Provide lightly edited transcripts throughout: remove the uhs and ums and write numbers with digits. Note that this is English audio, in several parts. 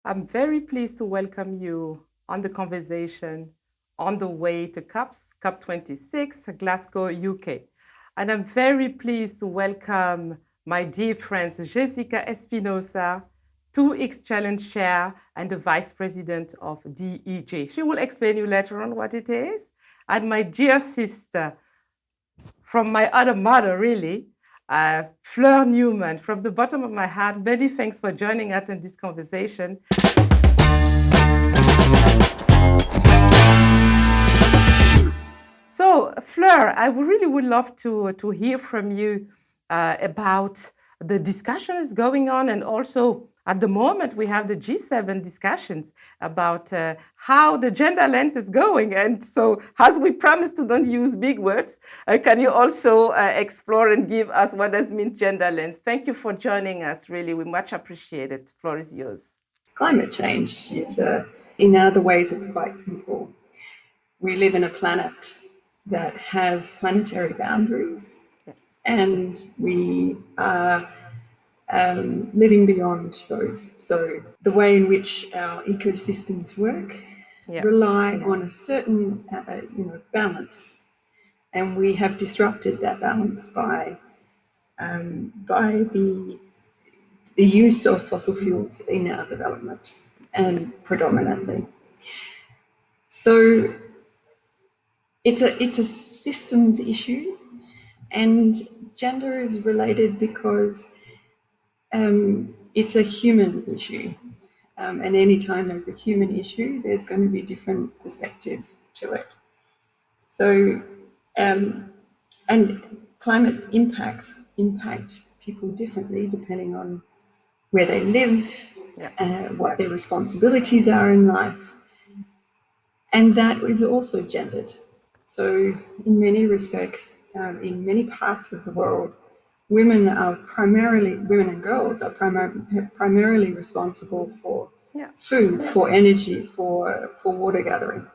I'm very pleased to welcome you on the conversation on the way to COP26, Glasgow, UK. And I'm very pleased to welcome my dear friends, Jessica Espinoza, 2X Challenge Chair and the Vice President of DEJ. She will explain you later on what it is. And my dear sister, from my other mother, really, Fleur Newman, from the bottom of my heart, many thanks for joining us in this conversation. So, Fleur, I really would love to hear from you about the discussion is going on, and also at the moment we have the G7 discussions about how the gender lens is going. And so, as we promised to don't use big words, can you also explore and give us what does mean gender lens? Thank you for joining us. Really, we much appreciate it. Floor is yours. Climate change. In other ways, it's quite simple. We live in a planet that has planetary boundaries, and we are living beyond those. So the way in which our ecosystems work rely on a certain balance, and we have disrupted that balance by the use of fossil fuels in our development, and predominantly. So it's a systems issue, and gender is related because it's a human issue. And anytime there's a human issue, there's going to be different perspectives to it. So, and climate impact people differently depending on where they live, what their responsibilities are in life. And that is also gendered. So in many respects, in many parts of the world, women and girls are primarily responsible for food, for energy, for water gathering.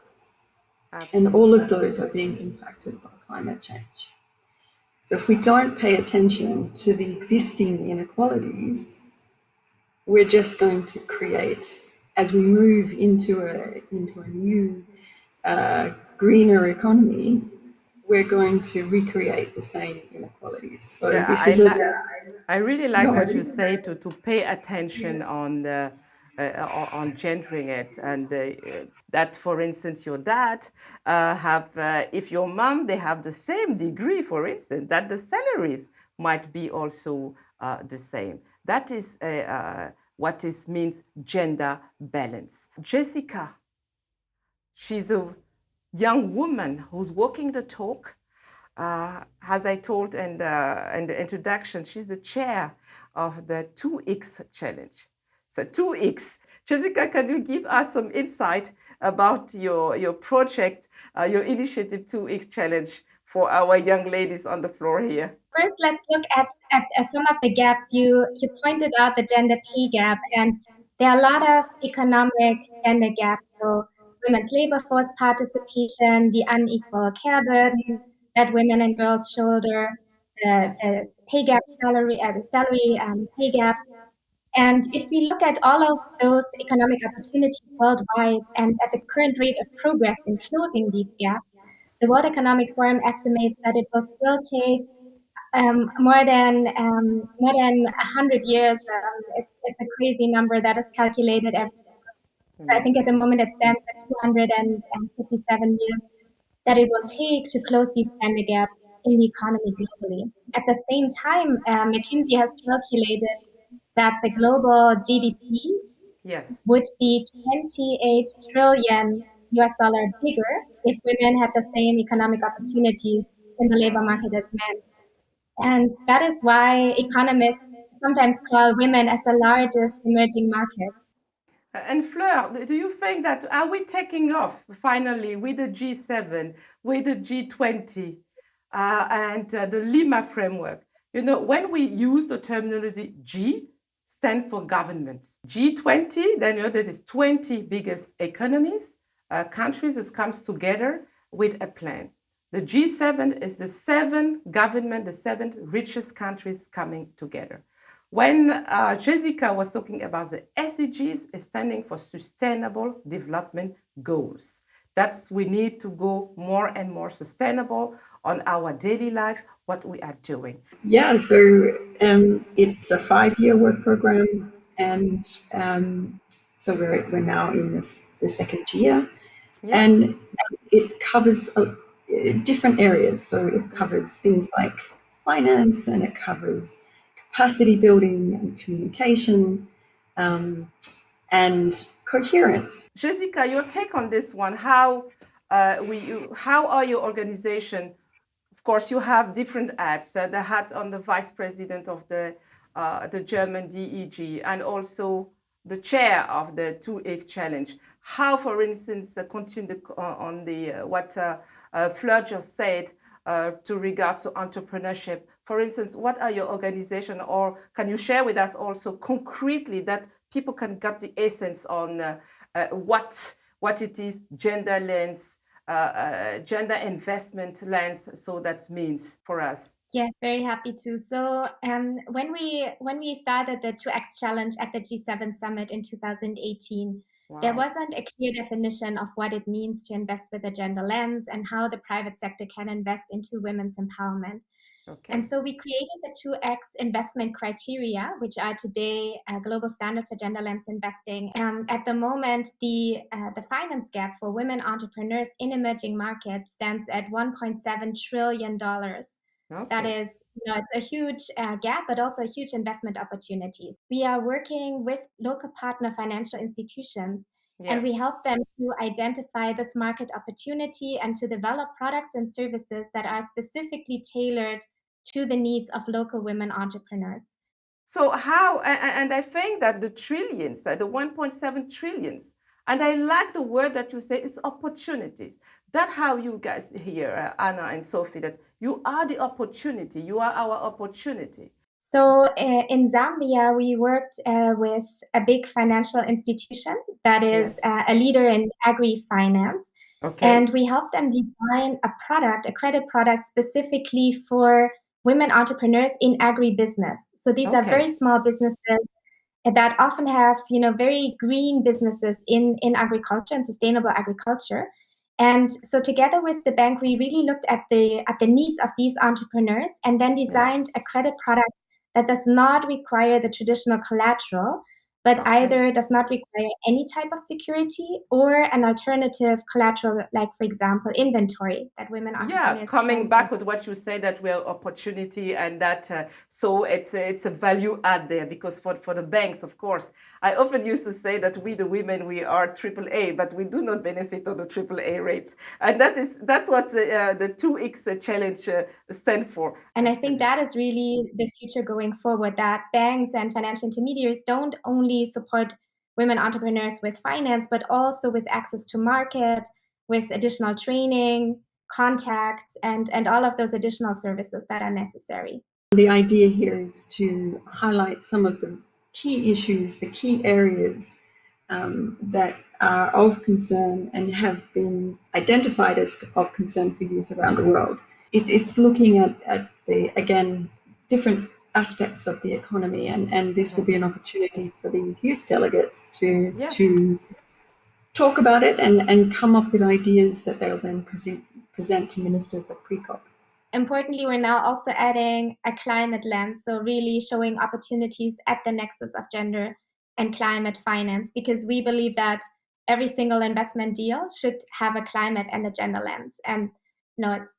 And all of those are being impacted by climate change. So if we don't pay attention to the existing inequalities, we're just going to create, as we move into a new greener economy, we're going to recreate the same inequalities. So I really like what you say to pay attention on gendering it, and that, for instance, your dad if your mom, they have the same degree, for instance, that the salaries might be also the same. That is what it means gender balance. Jessica, she's a young woman who's walking the talk. As I told in the introduction, she's the chair of the 2X Challenge. So 2X. Jessica, can you give us some insight about your project, your initiative 2X Challenge for our young ladies on the floor here? First, let's look at some of the gaps. You pointed out the gender pay gap, and there are a lot of economic gender gaps. So women's labor force participation, the unequal care burden that women and girls shoulder, the pay gap, salary pay gap. And if we look at all of those economic opportunities worldwide and at the current rate of progress in closing these gaps, the World Economic Forum estimates that it will still take more than 100 years. It's a crazy number that is calculated every year. So I think at the moment it stands at 257 years that it will take to close these gender gaps in the economy globally. At the same time, McKinsey has calculated that the global GDP would be 28 trillion US dollar bigger if women had the same economic opportunities in the labor market as men. And that is why economists sometimes call women as the largest emerging market. And Fleur, do you think that are we taking off finally with the G7, with the G20, and the Lima framework? You know, when we use the terminology G, stand for governments. G20, then you know this is 20 biggest economies, countries that comes together with a plan. The G7 is the 7 government, the 7 richest countries coming together. When Jessica was talking about the SDGs, is standing for Sustainable Development Goals. That's we need to go more and more sustainable on our daily life, what we are doing. Yeah, so it's a 5-year work program, and so we're now in the second year, Yeah. and it covers different areas. So it covers things like finance, and it covers capacity building and communication, and coherence. Jessica, your take on this one? How how are your organization? Of course, you have different hats. The hat on the vice president of the German DEG, and also the chair of the 2H challenge. How, for instance, continue on the what Fleur just said to regards to entrepreneurship. For instance, what are your organization, or can you share with us also concretely that people can get the essence on what it is, gender lens, gender investment lens, so that means for us. Yes, very happy to. So when we started the 2X challenge at the G7 summit in 2018, there wasn't a clear definition of what it means to invest with a gender lens and how the private sector can invest into women's empowerment. Okay. And so we created the 2X investment criteria, which are today a global standard for gender lens investing. At the moment, the finance gap for women entrepreneurs in emerging markets stands at $1.7 trillion. Okay. That is, it's a huge gap, but also a huge investment opportunities. We are working with local partner financial institutions, and we help them to identify this market opportunity and to develop products and services that are specifically tailored to the needs of local women entrepreneurs. So how, and I think that the trillions, the 1.7 trillions, and I like the word that you say, it's opportunities. That's how you guys here, Anna and Sophie, that you are the opportunity. You are our opportunity. So in Zambia, we worked with a big financial institution that is a leader in agri-finance. Okay. And we helped them design a product, a credit product specifically for women entrepreneurs in agribusiness. So these are very small businesses that often have, very green businesses in agriculture and sustainable agriculture. And so together with the bank, we really looked at the needs of these entrepreneurs and then designed a credit product that does not require the traditional collateral, but either does not require any type of security or an alternative collateral, like, for example, inventory that women entrepreneurs Yeah, coming back with what you say, that we're opportunity, and that so it's a value add there, because for the banks, of course, I often used to say that we the women, we are AAA, but we do not benefit on the AAA rates, and that's what the 2X challenge stand for. And I think that is really the future going forward, that banks and financial intermediaries don't only support women entrepreneurs with finance, but also with access to market, with additional training, contacts, and all of those additional services that are necessary. The idea here is to highlight some of the key issues, the key areas that are of concern and have been identified as of concern for youth around the world. It's looking at the, again, different aspects of the economy, and this will be an opportunity for these youth delegates to talk about it and come up with ideas that they'll then present to ministers at pre-COP. Importantly, we're now also adding a climate lens, so really showing opportunities at the nexus of gender and climate finance, because we believe that every single investment deal should have a climate and a gender lens. And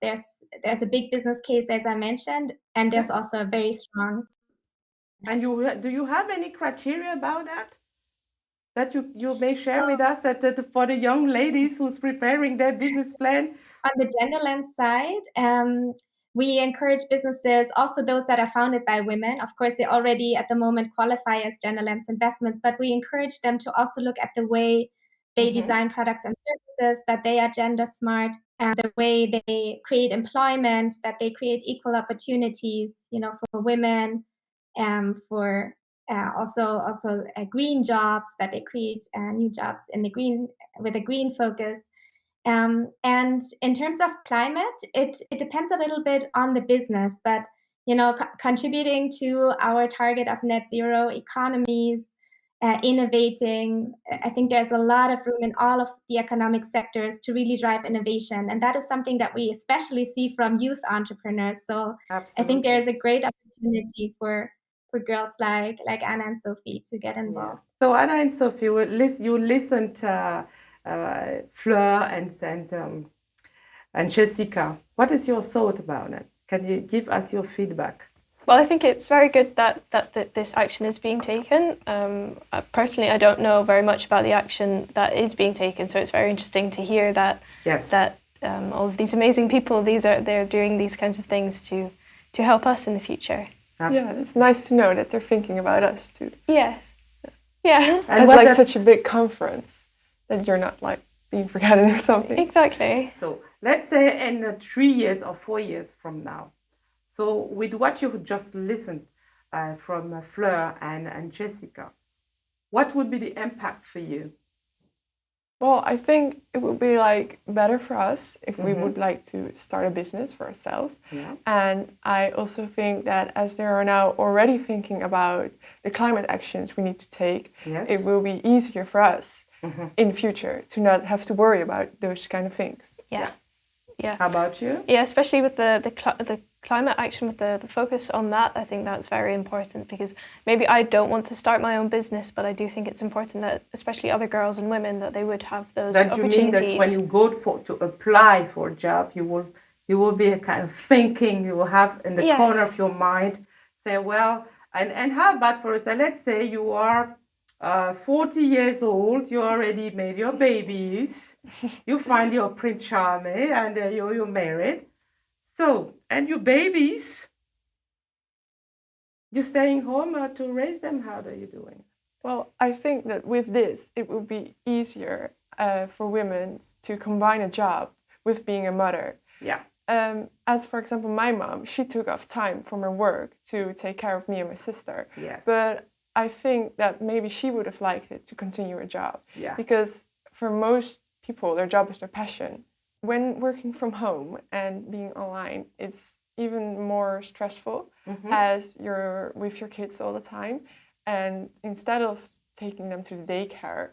there's a big business case, as I mentioned, and there's also a very strong. And do you have any criteria about that you may share with us, that for the young ladies who's preparing their business plan? On the gender lens side, we encourage businesses, also those that are founded by women. Of course, they already at the moment qualify as gender lens investments, but we encourage them to also look at the way they design products and services, that they are gender smart, and the way they create employment, that they create equal opportunities, for women, for also green jobs, that they create new jobs in the green, with a green focus. And in terms of climate, it depends a little bit on the business, but contributing to our target of net zero economies, innovating. I think there's a lot of room in all of the economic sectors to really drive innovation. And that is something that we especially see from youth entrepreneurs. So I think there is a great opportunity for girls like Anna and Sophie to get involved. Yeah. So Anna and Sophie, you listened to Fleur and Jessica. What is your thought about it? Can you give us your feedback? Well, I think it's very good that this action is being taken. Personally, I don't know very much about the action that is being taken, so it's very interesting to hear that all of these amazing people, they're doing these kinds of things to help us in the future. Absolutely. Yeah, it's nice to know that they're thinking about us too. Yes. Yeah. And it's like such a big conference that you're not like being forgotten or something. Exactly. So let's say in 3 years or 4 years from now. So with what you just listened from Fleur and Jessica, what would be the impact for you? Well, I think it would be like better for us if we would like to start a business for ourselves. Yeah. And I also think that as they are now already thinking about the climate actions we need to take, it will be easier for us in the future to not have to worry about those kind of things. Yeah. Yeah. How about you? Yeah, especially with the climate action, with the focus on that, I think that's very important, because maybe I don't want to start my own business, but I do think it's important that especially other girls and women, that they would have those opportunities. You mean that when you go to apply for a job, you will be a kind of thinking, you will have in the corner of your mind, say, well, and how about for us, let's say you are 40 years old, you already made your babies, you find your Prince Charming, and you're married. So, and your babies, you're staying home to raise them. How are you doing? Well, I think that with this, it will be easier for women to combine a job with being a mother. Yeah. As for example, my mom, she took off time from her work to take care of me and my sister. Yes. But I think that maybe she would have liked it to continue a job. Yeah. Because for most people, their job is their passion. When working from home and being online, it's even more stressful as you're with your kids all the time. And instead of taking them to the daycare,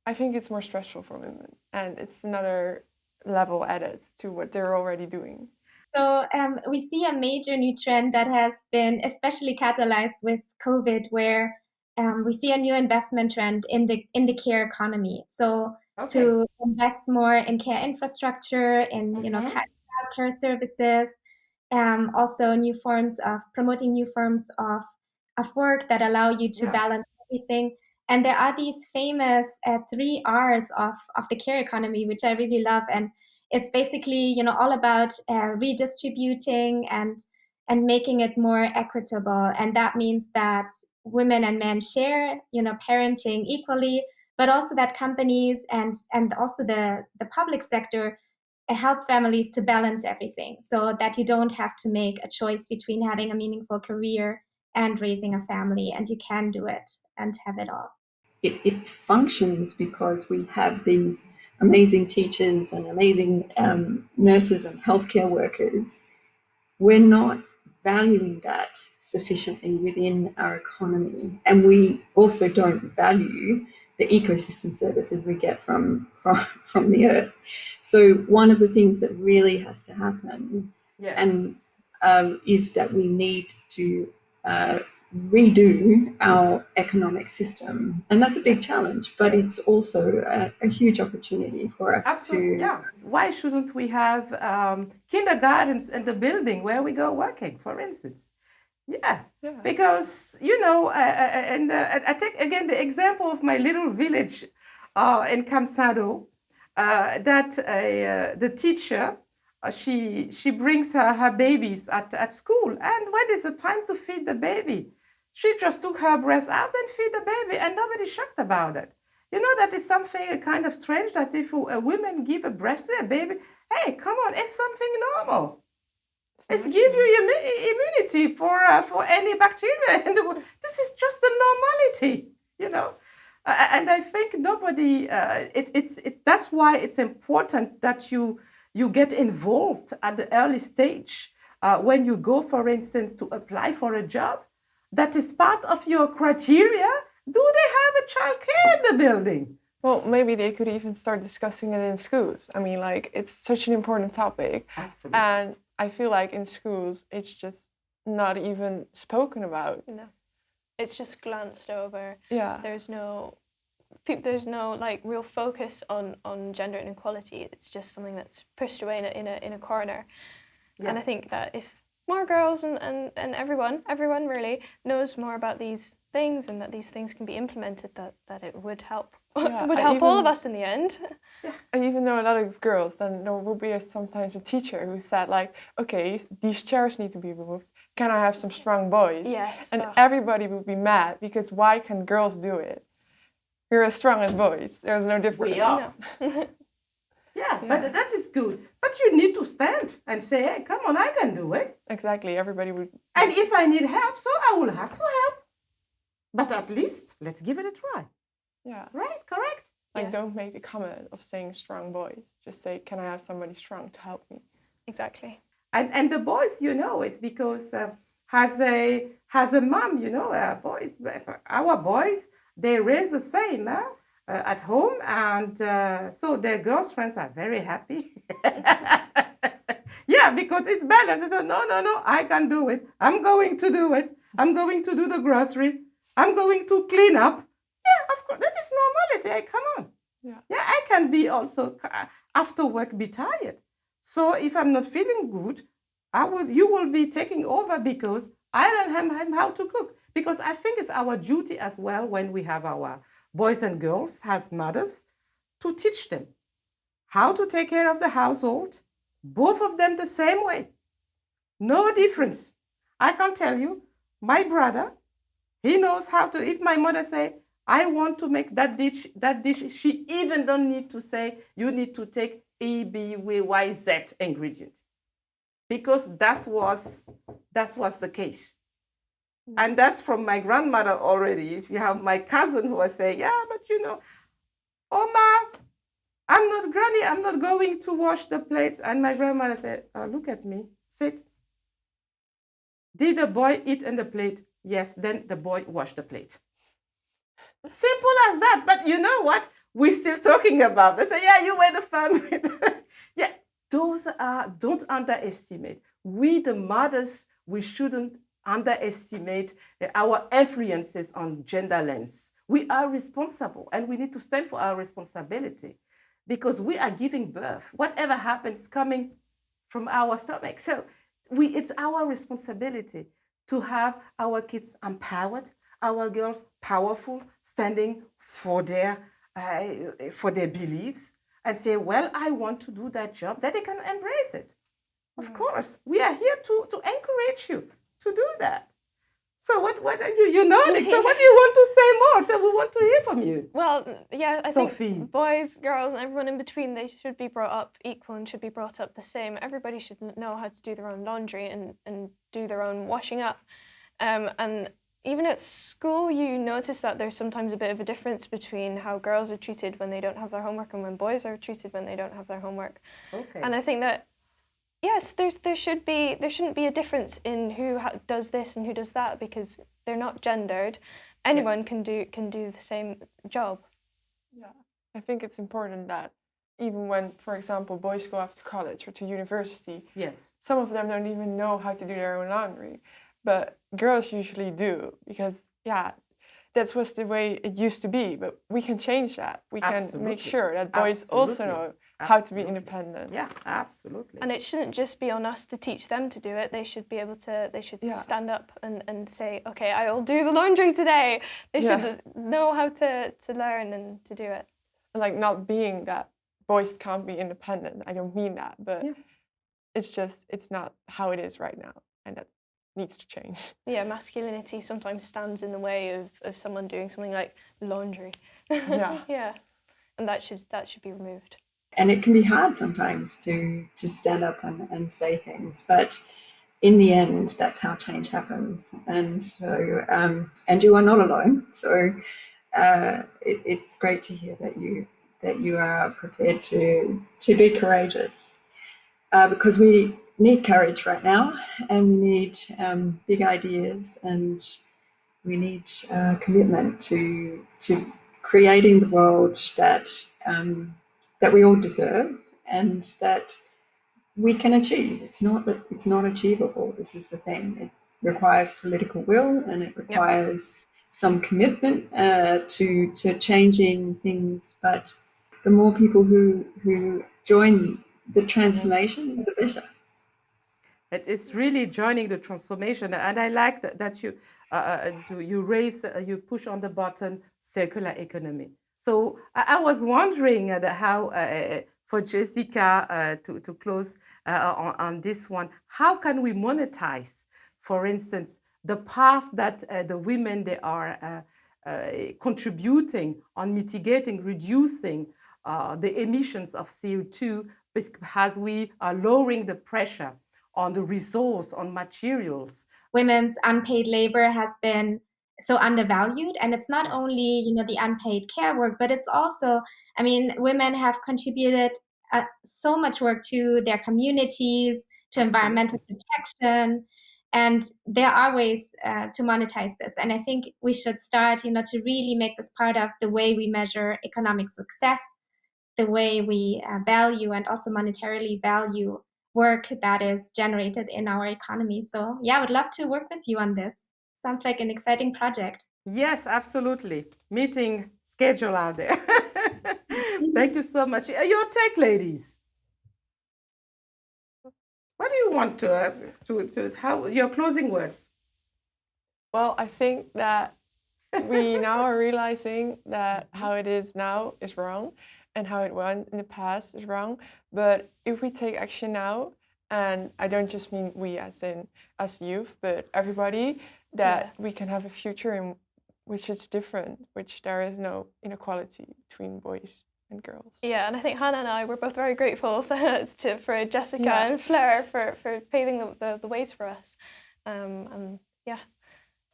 I think it's more stressful for women. And it's another level added to what they're already doing. So we see a major new trend that has been especially catalyzed with COVID, where we see a new investment trend in the care economy. So to invest more in care infrastructure, in childcare services, also new forms of promoting new forms of work that allow you to balance everything. And there are these famous 3 R's of the care economy, which I really love. And it's basically, all about redistributing and making it more equitable. And that means that women and men share, parenting equally, but also that companies and also the public sector help families to balance everything, so that you don't have to make a choice between having a meaningful career and raising a family, and you can do it and have it all. It functions because we have these amazing teachers and amazing nurses and healthcare workers. We're not valuing that sufficiently within our economy, and we also don't value the ecosystem services we get from the earth. So one of the things that really has to happen and is that we need to redo our economic system, and that's a big challenge, but it's also a huge opportunity for us Why shouldn't we have kindergartens in the building where we go working, for instance? Because and I take again the example of my little village in Campsado, that the teacher she brings her babies at school, and when is the time to feed the baby, she just took her breast out and feed the baby, and nobody's shocked about it. That is something kind of strange, that if a woman give a breast to a baby, hey, come on, it's something normal. It's give you immunity for any bacteria, and this is just a normality, And I think nobody. That's why it's important that you get involved at the early stage when you go, for instance, to apply for a job, that is part of your criteria. Do they have a childcare in the building? Well, maybe they could even start discussing it in schools. I mean, like, it's such an important topic. Absolutely. And I feel like in schools, it's just not even spoken about. No, it's just glanced over. Yeah. There's no like real focus on gender inequality. It's just something that's pushed away in a corner. Yeah. And I think that if more girls and everyone really knows more about these things and that these things can be implemented, that it would help. Yeah, it would help all of us in the end. Yeah. I even know a lot of girls, then there will be sometimes a teacher who said, like, okay, these chairs need to be removed. Can I have some strong boys? Yes. And everybody would be mad, because why can girls do it? We're as strong as boys. There's no difference. We are. No. Yeah, but that is good. But you need to stand and say, hey, come on, I can do it. Exactly, everybody would. And if I need help, so I will ask for help. But at least, let's give it a try. Yeah. Right, correct? Like, don't make the comment of saying strong boys. Just say, can I have somebody strong to help me? Exactly. And the boys, it's because has a mom, boys, our boys, they raise the same at home, and so their girlfriends are very happy. Yeah, because it's balanced. So no, I can do it. I'm going to do it. I'm going to do the grocery. I'm going to clean up. Yeah, of course, that is normality. Hey, come on. Yeah, I can be also after work be tired. So if I'm not feeling good, you will be taking over, because I learn him how to cook. Because I think it's our duty as well, when we have our boys and girls as mothers, to teach them how to take care of the household, both of them the same way. No difference. I can tell you, my brother, he knows how to, if my mother say, I want to make that dish, she even don't need to say, you need to take A, B, Y, Z ingredient. Because that was the case. And that's from my grandmother already. If you have my cousin who was saying, yeah, but Oma, I'm not granny, I'm not going to wash the plates. And my grandmother said, look at me, sit. Did the boy eat in the plate? Yes, then the boy washed the plate. Simple as that. But you know what? We're still talking about this. So yeah, you were the family. Yeah, those don't underestimate. We, the mothers, we shouldn't underestimate our influences on gender lens. We are responsible, and we need to stand for our responsibility, because we are giving birth. Whatever happens coming from our stomach. So it's our responsibility to have our kids empowered, our girls powerful, standing for their beliefs, and say, well, I want to do that job, that they can embrace it. Of course, we are here to encourage you to do that. So what are you nodding? So what do you want to say more? So we want to hear from you. Well, yeah, I Sophie. think boys, girls, and everyone in between, they should be brought up equal and should be brought up the same. Everybody should know how to do their own laundry and do their own washing up. And even at school, you notice that there's sometimes a bit of a difference between how girls are treated when they don't have their homework and when boys are treated when they don't have their homework. Okay. And I think that, yes, there shouldn't be a difference in who does this and who does that, because they're not gendered. Anyone can do the same job. Yeah, I think it's important that even when, for example, boys go off to college or to university, some of them don't even know how to do their own laundry, but girls usually do, because that was the way it used to be. But we can change that. We can make sure that boys also know how to be independent. Yeah, absolutely. And it shouldn't just be on us to teach them to do it. They should be able to, stand up and say, okay, I'll do the laundry today. They should know how to learn and to do it. And like, not being that boys can't be independent. I don't mean that, but it's not how it is right now. And that needs to change. Yeah, masculinity sometimes stands in the way of someone doing something like laundry. Yeah. And that should be removed. And it can be hard sometimes to stand up and say things, but in the end, that's how change happens. And so, and you are not alone. So it's great to hear that you are prepared to be courageous, because we need courage right now, and we need big ideas, and we need commitment to creating the world that that we all deserve and that we can achieve. It's not that it's not achievable. This is the thing. It requires political will, and it requires some commitment to changing things. But the more people who join the transformation, the better. It is really joining the transformation, and I like that you push on the button circular economy. So I was wondering how for Jessica to close on this one, how can we monetize, for instance, the path that the women they are contributing on mitigating, reducing the emissions of CO2, as we are lowering the pressure on the resource, on materials. Women's unpaid labor has been so undervalued, and it's not only the unpaid care work, but it's also, I mean, women have contributed so much work to their communities, to environmental protection, and there are ways to monetize this. And I think we should start, to really make this part of the way we measure economic success, the way we value and also monetarily value work that is generated in our economy. So yeah, I would love to work with you on this. Sounds like an exciting project. Yes, absolutely. Meeting schedule out there. Thank you so much. Your tech ladies. What do you want to how your closing words? Well, I think that we now are realizing that how it is now is wrong, and how it went in the past is wrong. But if we take action now, and I don't just mean we as youth, but everybody, that we can have a future in which is different, which there is no inequality between boys and girls. Yeah, and I think Hannah and I were both very grateful for Jessica and Fleur for paving the ways for us. And yeah,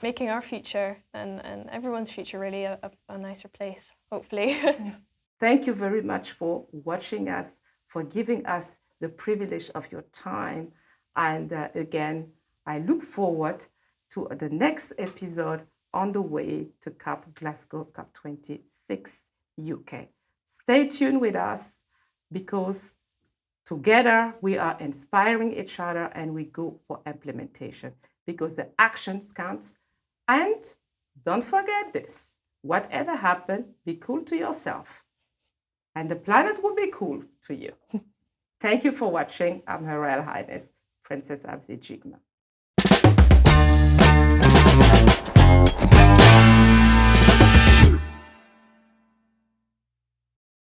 making our future and everyone's future really a nicer place, hopefully. Thank you very much for watching us, for giving us the privilege of your time. And again, I look forward to the next episode on the way to Glasgow COP26 UK. Stay tuned with us, because together we are inspiring each other and we go for implementation, because the actions counts. And don't forget this, whatever happens, be cool to yourself. And the planet will be cool to you. Thank you for watching. I'm Her Royal Highness, Princess Abze Djigma.